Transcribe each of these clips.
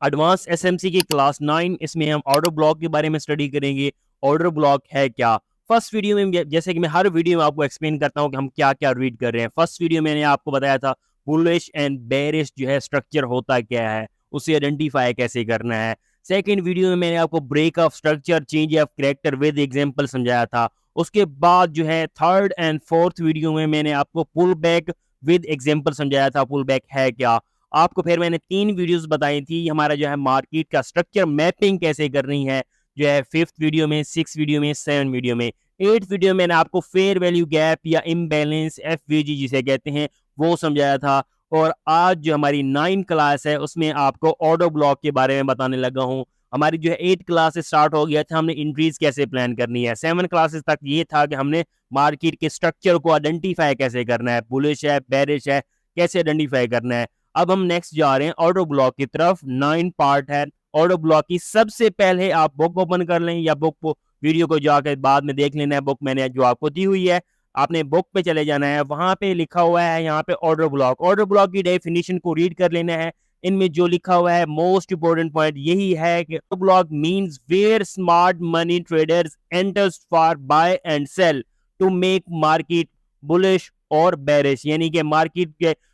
Advance SMC की class 9। इसमें हम ऑर्डर ब्लॉक के बारे में स्टडी करेंगे। ऑर्डर ब्लॉक है क्या। फर्स्ट वीडियो में जैसे कि मैं हर वीडियो में आपको एक्सप्लेन करता हूं कि हम क्या क्या रीड कर रहे हैं। फर्स्ट वीडियो में मैंने आपको बताया था बुलिश एंड बेरिश जो है स्ट्रक्चर होता क्या है, उसे आइडेंटिफाई कैसे करना है। सेकेंड वीडियो में मैंने आपको break of structure, change of character with example समझाया था। उसके बाद जो है थर्ड एंड फोर्थ वीडियो में मैंने आपको पुल बैक विद एग्जांपल समझाया था, पुल बैक है क्या। आपको फिर मैंने 3 वीडियोस बताई थी हमारा जो है मार्केट का स्ट्रक्चर मैपिंग कैसे करनी है, जो है 5th वीडियो में, 6th वीडियो में, 7th वीडियो में। 8th वीडियो में मैंने आपको फेयर वैल्यू गैप या इम्बैलेंस एफवीजी जिसे कहते हैं वो समझाया था। और आज जो हमारी 9 क्लास है उसमें आपको ऑर्डर ब्लॉक के बारे में बताने लगा हूं। हमारी जो है 8 क्लासेस स्टार्ट हो गया था, हमने इंट्रीज कैसे प्लान करनी है। 7 क्लासेस तक ये था कि हमने मार्केट के स्ट्रक्चर को आइडेंटिफाई कैसे करना है, बुलिश है, बेरिश है, कैसे आइडेंटिफाई करना है। अब हम नेक्स्ट जा रहे हैं ऑर्डर ब्लॉक की तरफ। 9 पार्ट है ऑर्डर ब्लॉक की। सबसे पहले आप बुक ओपन कर लें या बुक को वीडियो को जाकर बाद में देख लेना है। बुक मैंने जो आपको दी हुई है, आपने बुक पे चले जाना है, वहां पे लिखा हुआ है यहाँ पे ऑर्डर ब्लॉक। ऑर्डर ब्लॉक की डेफिनेशन को रीड कर लेना है। इनमें जो लिखा हुआ है मोस्ट इंपोर्टेंट पॉइंट यही है कि order block means where smart money traders enters for buy and sell to make market bullish और बेरिश। यानी कि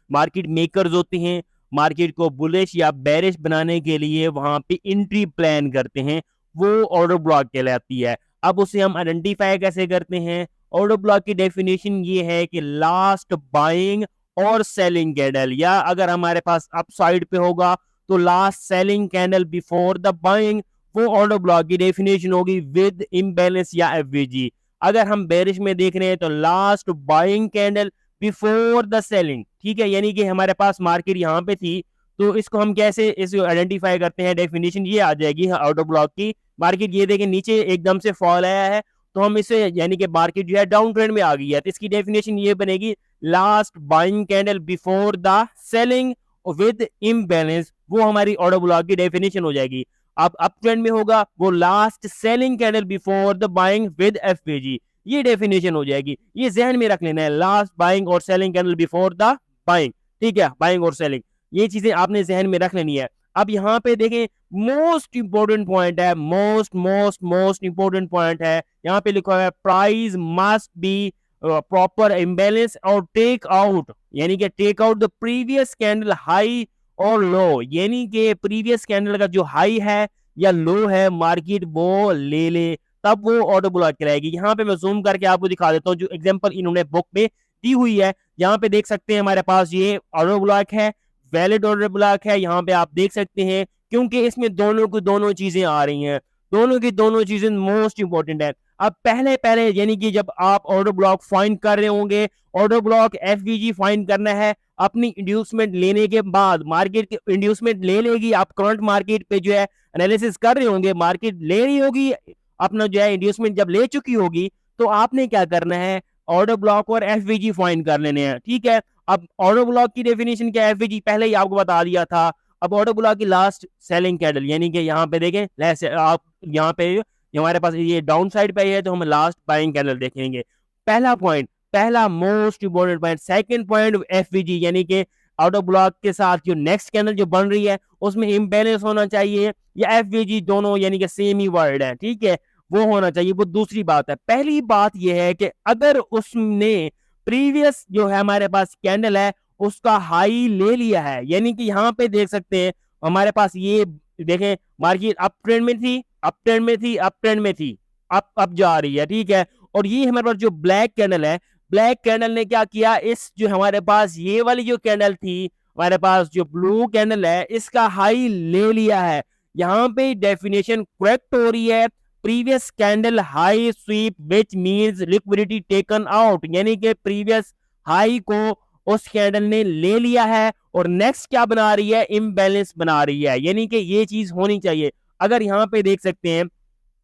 मार्केट मेकर्स होते हैं, मार्केट को बुलिश या बेरिश बनाने के लिए वहां पे एंट्री प्लान करते हैं, वो ऑर्डर ब्लॉक कहलाती है। अब उसे हम आइडेंटिफाई कैसे करते हैं। ऑर्डर ब्लॉक की डेफिनेशन ये है कि लास्ट बाइंग और सेलिंग कैंडल, या अगर हमारे पास अप साइड पे होगा तो last selling candle before the buying, वो ऑर्डर ब्लॉक की डेफिनेशन होगी विद इम्बैलेंस या एफवीजी। अगर हम बेरिश में देख रहे हैं तो last buying candle before the selling, ठीक है। यानी कि हमारे पास मार्केट यहाँ पे थी, तो इसको हम कैसे इसको आइडेंटिफाई करते हैं, डेफिनेशन ये आ जाएगी ऑर्डर ब्लॉक की। मार्केट ये देखें नीचे एकदम से फॉल आया है, तो हम इसे यानी कि मार्केट जो है डाउन ट्रेंड में आ गई है, तो इसकी डेफिनेशन ये बनेगी last buying candle before the selling with imbalance, वो हमारी ऑर्डर ब्लॉक की डेफिनेशन हो जाएगी। अब अप ट्रेंड में होगा वो last selling candle before the buying with FPG, ये डेफिनेशन हो जाएगी। ये जहन में रख लेना है, लास्ट बाइंग और selling candle before the buying, ठीक है, बाइंग और सेलिंग, ये चीजें आपने जहन में रख लेनी है। अब यहाँ पे देखें मोस्ट इंपोर्टेंट पॉइंट है, मोस्ट इंपोर्टेंट पॉइंट है, यहाँ पे लिखा है price must be proper imbalance और टेक आउट, यानी कि take out the previous candle high और लो, यानी कि प्रीवियस कैंडल का जो हाई है या लो है मार्केट वो ले ले, तब वो ऑर्डर ब्लॉक कराएगी। यहाँ पे मैं जूम करके आपको दिखा देता हूँ जो एग्जांपल इन्होंने बुक में दी हुई है। यहाँ पे देख सकते हैं हमारे पास ये ऑर्डर ब्लॉक है, वैलिड ऑर्डर ब्लॉक है। यहाँ पे आप देख सकते हैं क्योंकि इसमें दोनों की दोनों चीजें आ रही हैं, दोनों की दोनों चीजें मोस्ट इंपोर्टेंट है। अब पहले पहले यानी कि जब आप ऑर्डर ब्लॉक फाइंड कर रहे होंगे, ऑर्डर ब्लॉक एफवीजी फाइंड करना है अपनी इंड्यूसमेंट लेने के बाद, मार्केट की इंड्यूसमेंट ले लेगी, आप करंट मार्केट पे जो है एनालिसिस कर रहे होंगे, मार्केट ले रही होगी अपना जो है इंड्यूसमेंट जब ले चुकी होगी, तो आपने क्या करना है, ऑर्डर ब्लॉक और एफवीजी फाइंड कर लेने हैं, ठीक है। अब ऑर्डर ब्लॉक की डेफिनेशन क्या है, एफवीजी पहले ही आपको बता दिया था। अब ऑर्डर ब्लॉक की लास्ट सेलिंग कैंडल, यानी कि यहाँ पे देखें आप यहाँ पे हमारे पास ये डाउन साइड पे है, तो हम लास्ट बाइंग कैंडल देखेंगे। पहला पॉइंट, पहला most important point. Second point FVG, यानी कि ऑर्डर ब्लॉक के साथ जो नेक्स्ट कैंडल जो बन रही है उसमें इम्बैलेंस होना चाहिए या एफवीजी, दोनों यानी कि सेम ही वर्ड है, ठीक है, वो होना चाहिए। वो दूसरी बात है। पहली बात यह है कि अगर उसने प्रीवियस जो है हमारे पास कैंडल है उसका हाई ले लिया है, यानी कि यहाँ पे देख सकते हैं हमारे पास ये देखें मार्केट अप ट्रेंड में थी, अप ट्रेंड में थी, अप ट्रेंड में थी, अप जा रही है, ठीक है। और ये हमारे पास जो ब्लैक कैंडल है, ब्लैक कैंडल ने क्या किया, इस जो हमारे पास ये वाली जो कैंडल थी, हमारे पास जो ब्लू कैंडल है इसका हाई ले लिया है। यहाँ पे डेफिनेशन करेक्ट हो रही है, previous candle high sweep which means liquidity taken out, यानी कि प्रीवियस हाई को उस कैंडल ने ले लिया है और नेक्स्ट क्या बना रही है, इम्बैलेंस बना रही है, यानी कि ये चीज होनी चाहिए। अगर यहाँ पे देख सकते हैं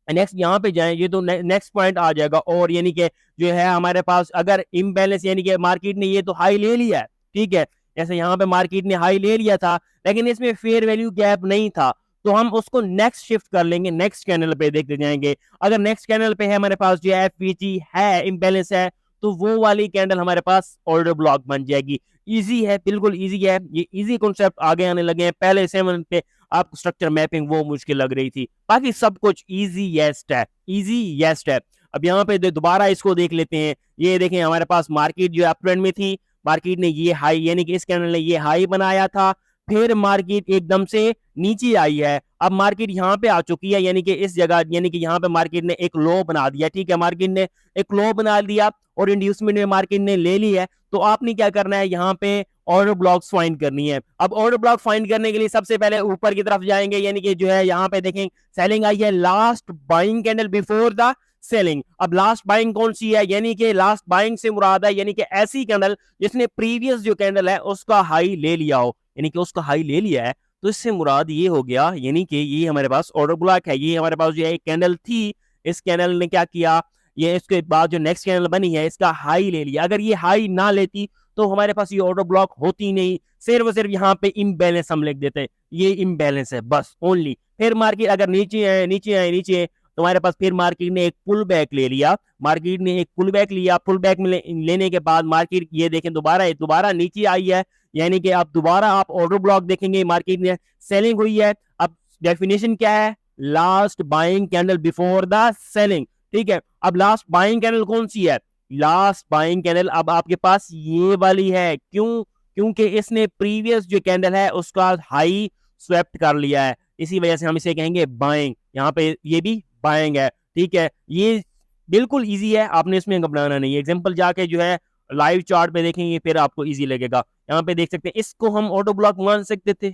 नेक्स्ट यहाँ पे जाएं ये तो नेक्स्ट पॉइंट आ जाएगा, और यानी कि जो है हमारे पास अगर इम्बैलेंस, यानी कि मार्केट ने ये तो हाई ले लिया है, ठीक है, जैसे यहाँ पे मार्केट ने हाई ले लिया था लेकिन इसमें फेयर वैल्यू गैप नहीं था, तो हम उसको नेक्स्ट शिफ्ट कर लेंगे, नेक्स्ट कैंडल पे देखते जाएंगे। अगर नेक्स्ट कैंडल पे है हमारे पास जो एफवीजी है, इम्बैलेंस है, तो वो वाली कैंडल हमारे पास ऑर्डर ब्लॉक बन जाएगी। इजी है, बिल्कुल इजी है, ये इजी कॉन्सेप्ट आगे आने लगे हैं। पहले 7 पे आपको स्ट्रक्चर मैपिंग वो मुश्किल लग रही थी, बाकी सब कुछ इजीएस्ट है, इजीएस्ट है। अब यहाँ पे दोबारा इसको देख लेते हैं। ये देखें हमारे पास मार्केट जो अप ट्रेंड में थी, मार्केट ने ये हाई यानी कि इस कैंडल ने ये हाई बनाया था, फिर मार्केट एकदम से नीचे आई है। अब मार्केट यहाँ पे आ चुकी है, यानी कि इस जगह यानी कि यहाँ पे मार्केट ने एक लो बना दिया, ठीक है, मार्केट ने एक लो बना दिया और इंड्यूसमेंट में मार्केट ने ले ली है। तो आपने क्या करना है, यहाँ पे ऑर्डर ब्लॉक्स फाइंड करनी है। अब ऑर्डर ब्लॉक फाइंड करने के लिए सबसे पहले ऊपर की तरफ जाएंगे, यानी कि जो है यहाँ पे देखें सेलिंग आई है, last buying candle before the selling. अब लास्ट बाइंग कौन सी है, यानी कि लास्ट बाइंग से मुराद है यानी कि ऐसी कैंडल जिसने प्रीवियस जो कैंडल है उसका हाई ले लिया हो, यानी कि उसका हाई ले लिया है। तो इससे मुराद ये हो गया, यानी कि ये हमारे पास ऑर्डर ब्लॉक है। ये हमारे पास जो है एक कैंडल थी, इस कैंडल ने क्या किया, ये इसके बाद जो नेक्स्ट कैंडल बनी है इसका हाई ले लिया। अगर ये हाई ना लेती तो हमारे पास ये ऑर्डर ब्लॉक होती नहीं, सिर्फ और सिर्फ यहाँ पे इम्बैलेंस हम लिख देते, ये इम्बैलेंस है बस ओनली। फिर मार्केट अगर नीचे है नीचे है नीचे है तो हमारे पास फिर मार्केट ने एक पुल बैक ले लिया, मार्केट ने एक पुल बैक लिया, पुल बैक में लेने के बाद मार्केट ये देखें दोबारा नीचे आई है, यानी कि आप दोबारा आप ऑर्डर ब्लॉक देखेंगे, मार्केट में सेलिंग हुई है। अब डेफिनेशन क्या है, last buying candle before the selling, ठीक है। अब लास्ट बाइंग कैंडल कौन सी है, लास्ट बाइंग कैंडल अब आपके पास ये वाली है। क्यों, क्योंकि इसने प्रीवियस जो कैंडल है उसका हाई स्वेप्ट कर लिया है, इसी वजह से हम इसे कहेंगे बाइंग। यहाँ पे ये भी बाइंग है, ठीक है। ये बिल्कुल इजी है, आपने इसमें घबराना नहीं है। एग्जांपल जाके जो है लाइव चार्ट पे देखेंगे फिर आपको इजी लगेगा। यहाँ पे देख सकते हैं, इसको हम ऑर्डर ब्लॉक मान सकते थे,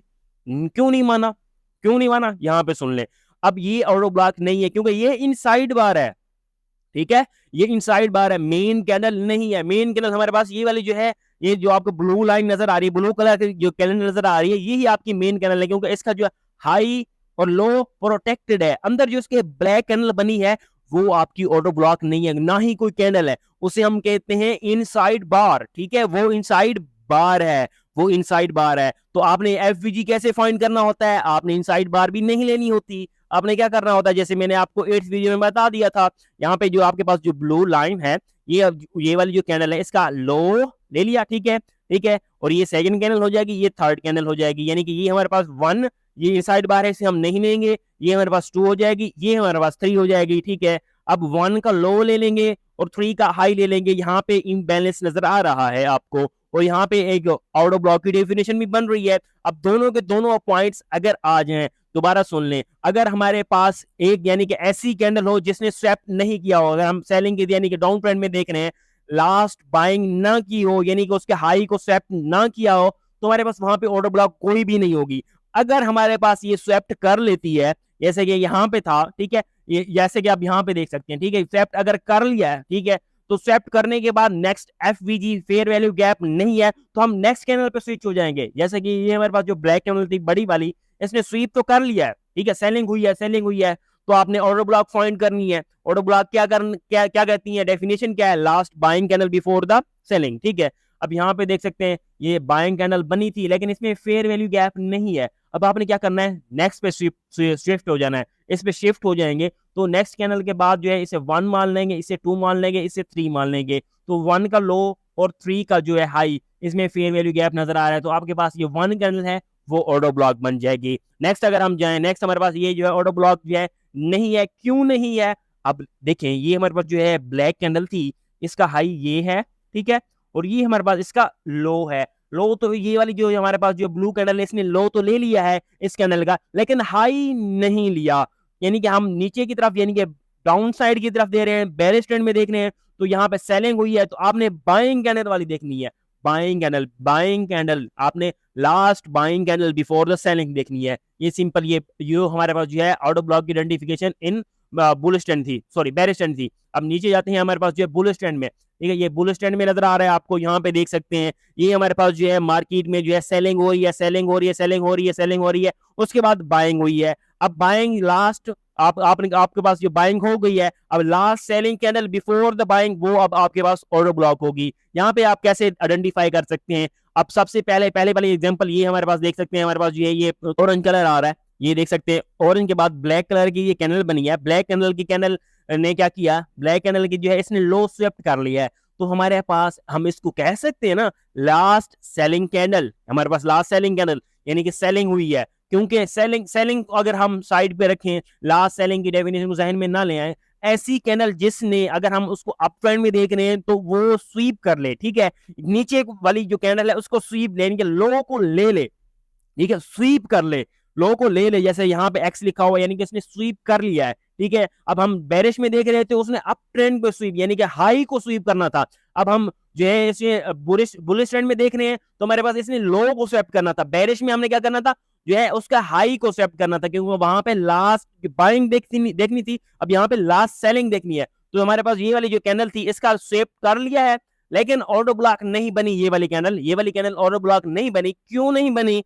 क्यों नहीं माना, क्यों नहीं माना, यहाँ पे सुन ले। अब ये ऑर्डर ब्लॉक नहीं है क्योंकि ये इनसाइड बार है, ठीक है, ये इनसाइड बार है, मेन कैंडल नहीं है। मेन कैंडल हमारे पास ये वाली जो है, ये जो आपको ब्लू लाइन नजर आ रही है, ब्लू कलर की जो कैंडल नजर आ रही है, यही आपकी मेन कैंडल है, क्योंकि इसका जो हाई और लो प्रोटेक्टेड है। अंदर जो इसके ब्लैक कैंडल बनी है वो आपकी ऑर्डर ब्लॉक नहीं है, ना ही कोई कैंडल है, उसे हम कहते हैं इनसाइड बार, ठीक है, वो इनसाइड बार है, वो इनसाइड बार है। तो आपने एफवीजी कैसे फाइंड करना होता है, आपने इनसाइड बार भी नहीं लेनी होती, आपने क्या करना होता है, जैसे मैंने आपको 8th वीडियो में बता दिया था, यहाँ पे जो आपके पास जो ब्लू लाइन है, ये वाली जो कैंडल है इसका लो ले लिया, ठीक है, ठीक है, और ये सेकंड कैंडल हो जाएगी, ये थर्ड कैंडल हो जाएगी, यानी कि ये हमारे पास 1, ये इनसाइड बार है, इसे हम नहीं लेंगे, ये हमारे पास 2 हो जाएगी, ये हमारे पास 3 हो जाएगी, ठीक है। अब 1 का लो ले लेंगे और 3 का हाई ले लेंगे, यहाँ पे इम्बैलेंस नजर आ रहा है आपको, और यहाँ पे एक आउट ब्लॉक की डेफिनेशन भी बन रही है। अब दोनों के दोनों पॉइंट्स अगर आ जाएं, दोबारा सुन लें, अगर हमारे पास एक यानी कि ऐसी कैंडल हो जिसने स्वैप नहीं किया हो, अगर हम सेलिंग की यानी कि डाउन ट्रेंड में देख रहे हैं, लास्ट बाइंग ना की हो, यानी कि उसके हाई को स्वैप ना किया हो, तो हमारे पास वहां पे ऑर्डर ब्लॉक कोई भी नहीं होगी। अगर हमारे पास ये स्वैप्ट कर लेती है, जैसे कि यहाँ पे था, ठीक है, ये जैसे कि आप यहाँ पे देख सकते हैं, ठीक है, स्वैप्ट अगर कर लिया है, ठीक है, तो स्वैप्ट करने के बाद next FVG fair value gap नहीं है तो हम नेक्स्ट कैंडल पे स्विच हो जाएंगे। जैसे कि ये हमारे पास जो ब्लैक कैंडल थी बड़ी वाली, इसने स्वीप तो कर लिया है, ठीक है, सेलिंग हुई है, सेलिंग हुई है, तो आपने ऑर्डर ब्लॉक फाइंड करनी है। ऑर्डर ब्लॉक क्या कहती है, डेफिनेशन क्या है, last buying candle before the selling, ठीक है। अब यहाँ पे देख सकते हैं ये बाइंग कैंडल बनी थी लेकिन इसमें फेयर वैल्यू गैप नहीं है। अब आपने क्या करना है, नेक्स्ट पे शिफ्ट हो जाना है, इस पे शिफ्ट हो जाएंगे तो नेक्स्ट कैंडल के बाद जो है इसे 1 मान लेंगे, इसे 2 मान लेंगे, इसे 3 मान लेंगे, तो 1 का लो और 3 का जो है हाई, इसमें फेयर वैल्यू गैप नजर आ रहा है, तो आपके पास ये 1 कैंडल है वो ऑर्डर ब्लॉक बन जाएगी। नेक्स्ट अगर हम जाएं, नेक्स्ट हमारे पास ये जो है ऑर्डर ब्लॉक जो है नहीं है, क्यों नहीं है, अब देखें, ये हमारे पास जो है ब्लैक कैंडल थी, इसका हाई ये है, ठीक है, और ये हमारे पास इसका लो है। लो तो ये वाली जो हमारे पास जो ब्लू कैंडल है इसने लो तो ले लिया है इस कैंडल का, लेकिन हाई नहीं लिया, यानी कि हम नीचे की तरफ यानी कि डाउन साइड की तरफ दे रहे हैं, बेरिश ट्रेंड में देख रहे हैं, तो यहाँ पे सेलिंग हुई है, तो आपने बाइंग कैंडल वाली देखनी है, बाइंग कैंडल आपने last buying candle before the selling देखनी है। ये सिंपल, ये हमारे पास जो है आउट ऑफ ब्लॉक की आइडेंटिफिकेशन इन बुलिश ट्रेंड थी, सॉरी बेरिश ट्रेंड थी। अब नीचे जाते हैं हमारे पास जो है बुलिश ट्रेंड में, ठीक है, ये बुलिश ट्रेंड में नजर आ रहा है आपको, यहाँ पे देख सकते हैं ये हमारे पास जो है मार्केट में जो है सेलिंग हो रही है, सेलिंग हो रही है, सेलिंग हो रही है, सेलिंग हो रही है, उसके बाद बाइंग हुई है। अब बाइंग लास्ट आपके पास जो बाइंग हो गई है, अब last selling candle before the buying वो अब आपके पास ऑर्डर ब्लॉक होगी। यहाँ पे आप कैसे आइडेंटिफाई कर सकते हैं, अब सबसे पहले वाली एग्जांपल ये हमारे पास देख सकते हैं, हमारे पास ये ऑरेंज कलर आ रहा है, ये देख सकते हैं, ऑरेंज के बाद ब्लैक कलर की ये कैंडल बनी है, ब्लैक कैंडल की कैंडल ने क्या किया, ब्लैक कैंडल की जो है इसने लो स्वेप्ट कर लिया है, तो हमारे पास हम इसको कह सकते हैं ना लास्ट सेलिंग कैंडल, हमारे पास लास्ट सेलिंग कैंडल यानी कि सेलिंग हुई है, क्योंकि सेलिंग सेलिंग अगर हम साइड पे रखें, लास्ट सेलिंग की डेफिनेशन को जहन में ना ले आए, ऐसी कैंडल जिसने अगर हम उसको अप ट्रेंड में देख रहे हैं तो वो स्वीप कर ले, ठीक है, नीचे वाली जो कैंडल है उसको स्वीप लेने के लोगों को ले ले, ठीक है, स्वीप कर ले, लोगों को ले ले, जैसे यहाँ पे एक्स लिखा हुआ यानी कि इसने स्वीप कर लिया है, ठीक है। अब हम बेरिश में देख रहे थे, उसने अप ट्रेंड पे स्वीप यानी कि हाई को स्वीप करना था। अब हम जो है इसे बुलिश ट्रेंड में देख रहे हैं तो हमारे पास इसने लो को स्वेप करना था। बेरिश में हमने क्या करना था, जो है उसका हाई को स्वेप करना था, क्योंकि वहां पे लास्ट बाइंग देखनी थी, अब यहाँ पे लास्ट सेलिंग देखनी है। तो हमारे पास ये वाली जो कैंडल थी इसका स्वेप कर लिया है, लेकिन ऑर्डर ब्लॉक नहीं बनी ये वाली कैंडल, ये वाली कैंडल ऑर्डर ब्लॉक नहीं बनी। क्यों नहीं बनी,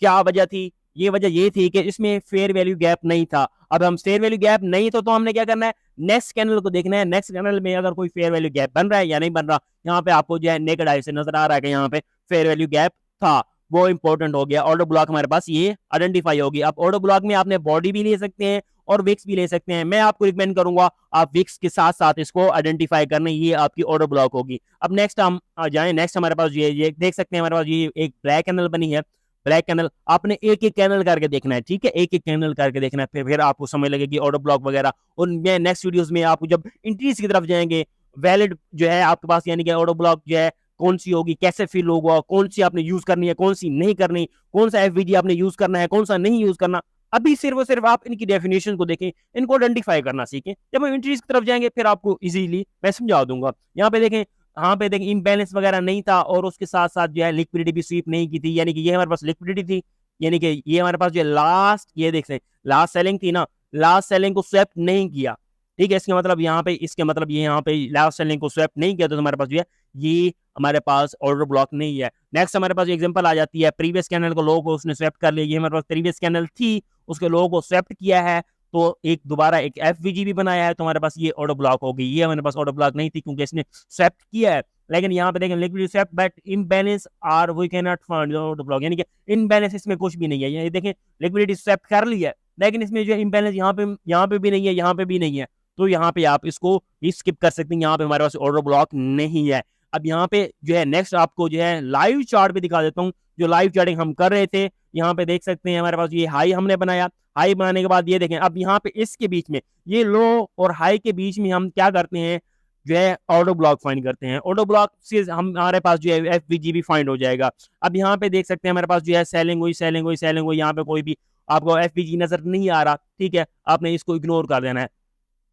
क्या वजह थी, ये वजह ये थी कि इसमें फेयर वैल्यू गैप नहीं था। अब हम फेयर वैल्यू गैप नहीं तो हमने क्या करना है, नेक्स्ट कैंडल को देखना है, नेक्स्ट कैंडल में अगर कोई फेयर वैल्यू गैप बन रहा है या नहीं बन रहा। यहाँ पे आपको जो है नेकेड आई से नजर आ रहा है कि यहाँ पे फेयर वैल्यू गैप था, वो इंपॉर्टेंट हो गया। ऑर्डर ब्लॉक हमारे पास ये आइडेंटिफाई होगी। अब ऑर्डर ब्लॉक में आपने बॉडी भी ले सकते हैं और विक्स भी ले सकते हैं। मैं आपको रिकमेंड करूंगा आप विक्स के साथ साथ इसको आइडेंटिफाई करना, ये आपकी ऑर्डर ब्लॉक होगी। अब नेक्स्ट हम आ जाए, नेक्स्ट हमारे पास ये देख सकते हैं, हमारे पास ये एक ब्लैक कैंडल बनी है। ब्लैक कैंडल आपने एक एक कैंडल करके देखना है, ठीक है, एक एक कैंडल करके देखना है, फिर आपको समझ लगेगी ऑर्डर ब्लॉक वगैरह। और मैं नेक्स्ट वीडियोस में आपको जब इंट्रीज की तरफ जाएंगे, वैलिड जो है आपके पास यानी कि ऑर्डर ब्लॉक जो है कौन सी होगी, कैसे फिल होगा, कौन सी आपने यूज करनी है, कौन सी नहीं करनी, कौन सा एफवीजी आपने यूज करना है, कौन सा नहीं यूज करना, अभी सिर्फ और सिर्फ आप इनकी डेफिनेशन को देखें, इनको आइडेंटिफाई करना सीखें। जब हम इंट्रीज की तरफ जाएंगे फिर आपको इजीली मैं समझा दूंगा। यहाँ पे देखें, यहाँ पे देखें इम्बैलेंस वगैरह नहीं था, और उसके साथ साथ जो है लिक्विडिटी भी स्वीप नहीं की थी, यानी कि ये हमारे पास लिक्विडिटी थी, यानी कि ये हमारे पास जो लास्ट, ये देख सकते लास्ट सेलिंग थी ना, लास्ट सेलिंग को स्वैप नहीं किया, ठीक है। इसके मतलब यहाँ पे, इसके मतलब ये यहाँ पे लास्ट सेलिंग को स्वैप नहीं किया तो हमारे पास जो है ये हमारे पास ऑर्डर ब्लॉक नहीं है। नेक्स्ट हमारे पास एग्जांपल आ जाती है, प्रीवियस कैंडल को लो को उसने स्वैप कर लिया, ये हमारे पास प्रीवियस कैंडल थी, उसके लो को स्वैप किया है, तो एक दोबारा एक एफवीजी भी बनाया है, तो हमारे पास ये ऑर्डर ब्लॉक हो गई। ये हमारे पास ऑर्डर ब्लॉक नहीं थी क्योंकि इसने स्वैप किया है। लेकिन यहाँ पे देखें liquid swap but imbalance are we can not find order block, यानी कि इम्बैलेंस इसमें कुछ भी नहीं है। ये देखें लिक्विडिटी स्वैप कर लिया है, लेकिन इसमें जो इम्बैलेंस यहाँ पे भी नहीं है, यहाँ पे भी नहीं है, तो यहाँ पे आप इसको स्किप कर सकते हैं, यहाँ पे हमारे पास ऑर्डर ब्लॉक नहीं है। अब यहाँ पे जो है नेक्स्ट आपको जो है लाइव चार्ट पे दिखा देता हूँ, जो लाइव चार्टिंग हम कर रहे थे। यहाँ पे देख सकते हैं हमारे पास ये हाई हमने बनाया, हाई बनाने के बाद ये देखें, अब यहाँ पे इसके बीच में ये लो और हाई के बीच में हम क्या करते हैं, जो है ऑर्डर ब्लॉक फाइंड करते हैं। ऑर्डर ब्लॉक से हमारे पास जो है एफवीजी भी फाइंड हो जाएगा। अब यहाँ पे देख सकते हैं हमारे पास जो है सेलिंग हुई, सेलिंग हुई, सेलिंग हुई, यहाँ पे कोई भी आपको एफवीजी नजर नहीं आ रहा, ठीक है, आपने इसको इग्नोर कर देना है।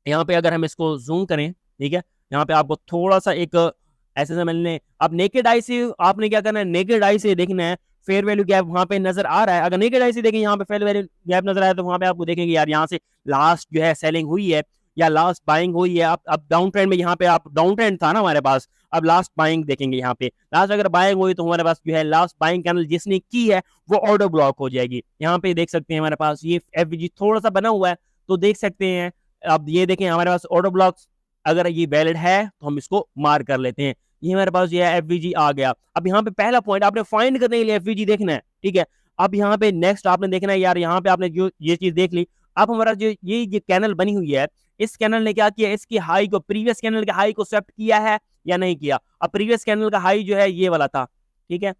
यहाँ पे अगर हम इसको जूम करें, ठीक है, यहाँ पे आपको थोड़ा सा एक ऐसे समझ लें, अब नेकेड आई से आपने क्या करना है, नेकेड आई से देखना है फेयर वैल्यू गैप वहां पे नजर आ रहा है। अगर नेकेड आई से देखें यहाँ पे फेयर वैल्यू गैप नजर आया तो वहां पे आपको देखेंगे यार यहाँ से लास्ट जो है सेलिंग हुई है या लास्ट बाइंग हुई है। अब डाउन ट्रेंड में यहाँ पे आप डाउन ट्रेंड था ना हमारे पास, अब लास्ट बाइंग देखेंगे, यहाँ पे लास्ट अगर बाइंग हुई तो हमारे पास जो है लास्ट बाइंग कैंडल जिसने की है वो ऑर्डर ब्लॉक हो जाएगी। यहाँ पे देख सकते हैं हमारे पास ये एफवीजी थोड़ा सा बना हुआ है, तो देख सकते हैं। अब ये देखें हमारे पास ऑर्डर ब्लॉक्स अगर ये वैलिड है तो हम इसको मार कर लेते हैं। ये हमारे पास ये एफवीजी आ गया। अब यहाँ पे पहला पॉइंट आपने फाइंड करने के लिए एफवीजी देखना है, ठीक है। अब यहाँ पे नेक्स्ट आपने देखना है यार, यहाँ पे आपने जो ये चीज देख ली, अब हमारा जो ये कैनल बनी हुई है, इस कैनल ने क्या किया, इसकी हाई को प्रीवियस कैनल के हाई को स्वेप्ट किया है या नहीं किया। अब प्रीवियस कैनल का हाई जो है ये वाला था, ठीक है,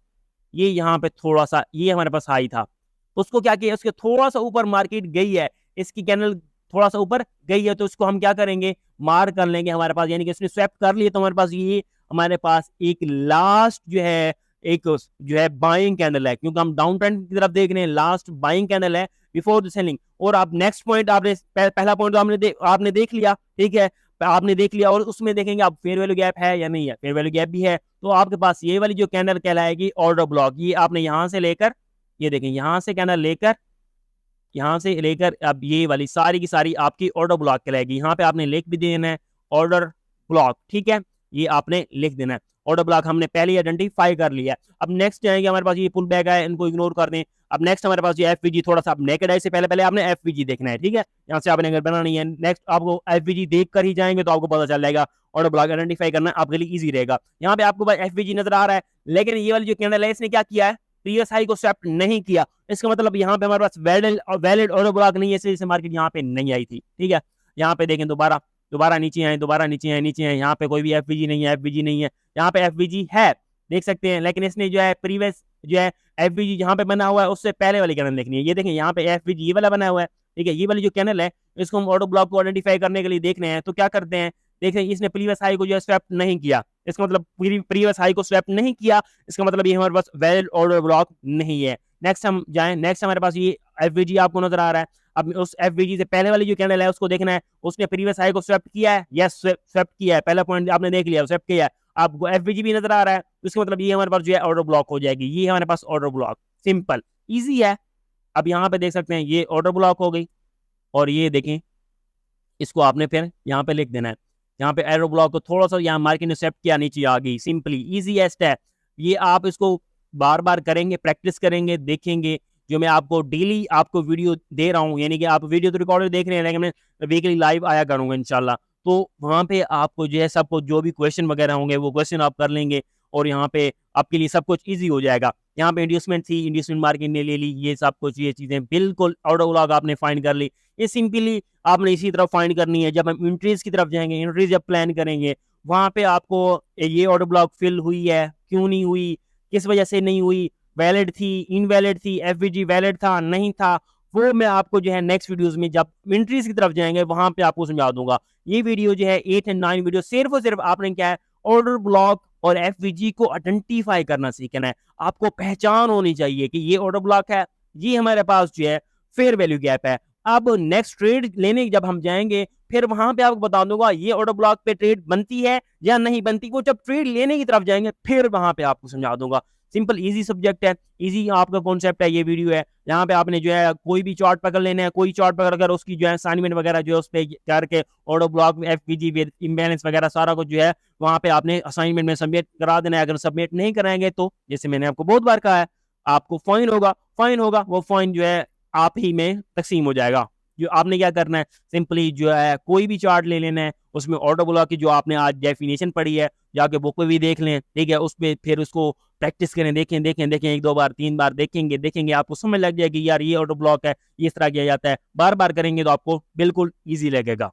ये यहाँ पे थोड़ा सा ये हमारे पास हाई था, उसको क्या किया, उसके थोड़ा सा ऊपर मार्केट गई है, इसकी कैनल थोड़ा सा ऊपर गई है, तो इसको हम क्या करेंगे, मार कर लेंगे हमारे पास, यानी कि इसने स्वैप कर लिए, तो हमारे पास ये हमारे पास एक लास्ट जो है एक जो है बाइंग कैंडल है, क्योंकि हम डाउन ट्रेंड की तरफ देख रहे हैं, लास्ट बाइंग कैंडल है बिफोर द सेलिंग। और आप नेक्स्ट पॉइंट आपने पहला पॉइंट तो आपने देख लिया, ठीक है, आपने देख लिया, और उसमें देखेंगे अब फेयर वैल्यू गैप है या नहीं है, फेयर वैल्यू गैप भी है, तो आपके पास ये वाली जो कैंडल कहलाएगी ऑर्डर ब्लॉक। ये आपने यहां से लेकर, ये देखें यहां से कैंडल लेकर, यहाँ से लेकर अब ये वाली सारी की सारी आपकी ऑर्डर ब्लॉक कहलाएगी। यहाँ पे आपने लिख भी देना है ऑर्डर ब्लॉक, ठीक है, ये आपने लिख देना है ऑर्डर ब्लॉक, हमने पहले ही आइडेंटिफाई कर लिया है। अब नेक्स्ट जाएंगे, हमारे पास ये पुल बैक है, इनको इग्नोर कर दें। अब नेक्स्ट हमारे पास ये एफवीजी, थोड़ा सा नेकेड आई से पहले आपने एफवीजी देखना है, ठीक है, यहाँ से आपने अगर बनानी है, नेक्स्ट आपको एफवीजी देख कर ही जाएंगे तो आपको पता चल जाएगा, ऑर्डर ब्लॉक आइडेंटिफाई करना आपके लिए ईजी रहेगा। यहाँ पे आपको एफवीजी नजर आ रहा है, लेकिन ये वाली जो कैंडल है इसने क्या किया है, प्रीवियस हाई को स्वैप नहीं किया, इसका मतलब यहाँ पे हमारे पास वैलिड ऑर्डर ब्लॉक नहीं है, इसलिए मार्केट यहाँ पे नहीं आई थी, ठीक है। यहाँ पे देखें दोबारा नीचे आए, दोबारा नीचे आए, नीचे आए, यहाँ पे कोई भी एफवीजी नहीं है, एफवीजी नहीं है, यहाँ पे एफवीजी है, देख सकते हैं। लेकिन इसने जो है प्रीवियस जो है एफवीजी जहाँ पे बना हुआ है उससे पहले वाली कैनल देखनी है। ये देखें यहाँ पे एफवीजी ये वाला बना हुआ है, ठीक है। ये वाली जो कैनल है इसको हम ऑटो ब्लॉक को आइडेंटिफाई करने के लिए देख रहे हैं, तो क्या करते हैं, देखें इसने प्रीवियस हाई को जो है स्वैप नहीं किया, इसका मतलब प्रीवियस हाई को स्वैप नहीं किया, इसका मतलब ये हमारे पास वैलिड ऑटो ब्लॉक नहीं है। नेक्स्ट हम जाएं, नेक्स्ट हमारे पास ये एफवीजी आपको नजर आ रहा है। अब उस एफवीजी से पहले वाली जो कैंडल है उसको देखना है, उसने प्रीवियस हाई को स्वैप किया है, यस स्वैप किया है, पहला पॉइंट आपने देख लिया, स्वैप किया है। आपको एफवीजी भी नजर आ रहा है, इसका मतलब ये हमारे पास जो है ऑर्डर ब्लॉक हो जाएगी, ये हमारे पास ऑर्डर ब्लॉक, सिंपल इजी है। अब यहाँ पे देख सकते हैं ये ऑर्डर ब्लॉक हो गई, और ये देखें इसको आपने फिर यहाँ पे लिख देना है, यहाँ पे एरो ब्लॉक को थोड़ा सा यहाँ मार्केट ने सेट किया, नीचे आ गई, सिंपली इजीएस्ट है। ये आप इसको बार बार करेंगे, प्रैक्टिस करेंगे, देखेंगे जो मैं आपको डेली आपको वीडियो दे रहा हूँ, यानी कि आप वीडियो तो रिकॉर्डेड देख रहे हैं लेकिन मैं वीकली लाइव आया करूंगा इंशाल्लाह। तो वहाँ पे आपको जो है सबको जो भी क्वेश्चन वगैरह होंगे वो क्वेश्चन आप कर लेंगे, और यहाँ पे आपके लिए सब कुछ ईजी हो जाएगा। यहाँ पे इंड्यूसमेंट थी, इंड्यूसमेंट मार्केट ने ले ली, ये सब कुछ ये चीजें बिल्कुल ऑटो ब्लॉक आपने फाइंड कर ली। ये सिंपली आपने इसी तरफ फाइंड करनी है। जब हम एंट्रीज की तरफ जाएंगे, एंट्रीज जब प्लान करेंगे, वहां पे आपको ये ऑर्डर ब्लॉक फिल हुई है, क्यों नहीं हुई, किस वजह से नहीं हुई, वैलिड थी, इनवैलिड थी, एफवीजी वैलिड था नहीं था, वो मैं आपको जो है नेक्स्ट वीडियोस में जब एंट्रीज की तरफ जाएंगे वहां पे आपको समझा दूंगा। ये वीडियो जो है 8 एंड 9 वीडियो सिर्फ और सिर्फ आपने क्या है ऑर्डर ब्लॉक और एफवीजी को आइडेंटिफाई करना सीखना है। आपको पहचान होनी चाहिए कि ये ऑर्डर ब्लॉक है, ये हमारे पास जो है फेयर वैल्यू गैप है। अब नेक्स्ट ट्रेड लेने जब हम जाएंगे फिर वहां पे आपको बता दूंगा ये ऑर्डर ब्लॉक पे ट्रेड बनती है या नहीं बनती, वो जब ट्रेड लेने की तरफ जाएंगे फिर वहां पे आपको समझा दूंगा। सिंपल इजी सब्जेक्ट है, इजी आपका कॉन्सेप्ट है, ये वीडियो है। यहाँ पे आपने जो है कोई भी चार्ट पकड़ लेना है, कोई चार्ट पकड़ कर उसकी जो है असाइनमेंट वगैरह जो है उस पर करके ऑर्डर ब्लॉक एफपीजी विद इम्बैलेंस वगैरह सारा कुछ जो है वहां पे आपने असाइनमेंट में सबमिट करा देना है। अगर सबमिट नहीं कराएंगे तो जैसे मैंने आपको बहुत बार कहा है आपको फाइन होगा, फाइन होगा, वो फाइन जो है आप ही में तकसीम हो जाएगा। जो आपने क्या करना है, सिंपली जो है कोई भी चार्ट ले लेना है, उसमें ऑर्डर ब्लॉक की जो आपने आज डेफिनेशन पढ़ी है जाके बुक पे भी देख लें, ठीक है, उस पर फिर उसको प्रैक्टिस करें, देखें देखें देखें, एक दो बार तीन बार देखेंगे देखेंगे आपको समझ लग जाएगी यार ये ऑर्डर ब्लॉक है, ये इस तरह किया जाता है। बार बार करेंगे तो आपको बिल्कुल ईजी लगेगा।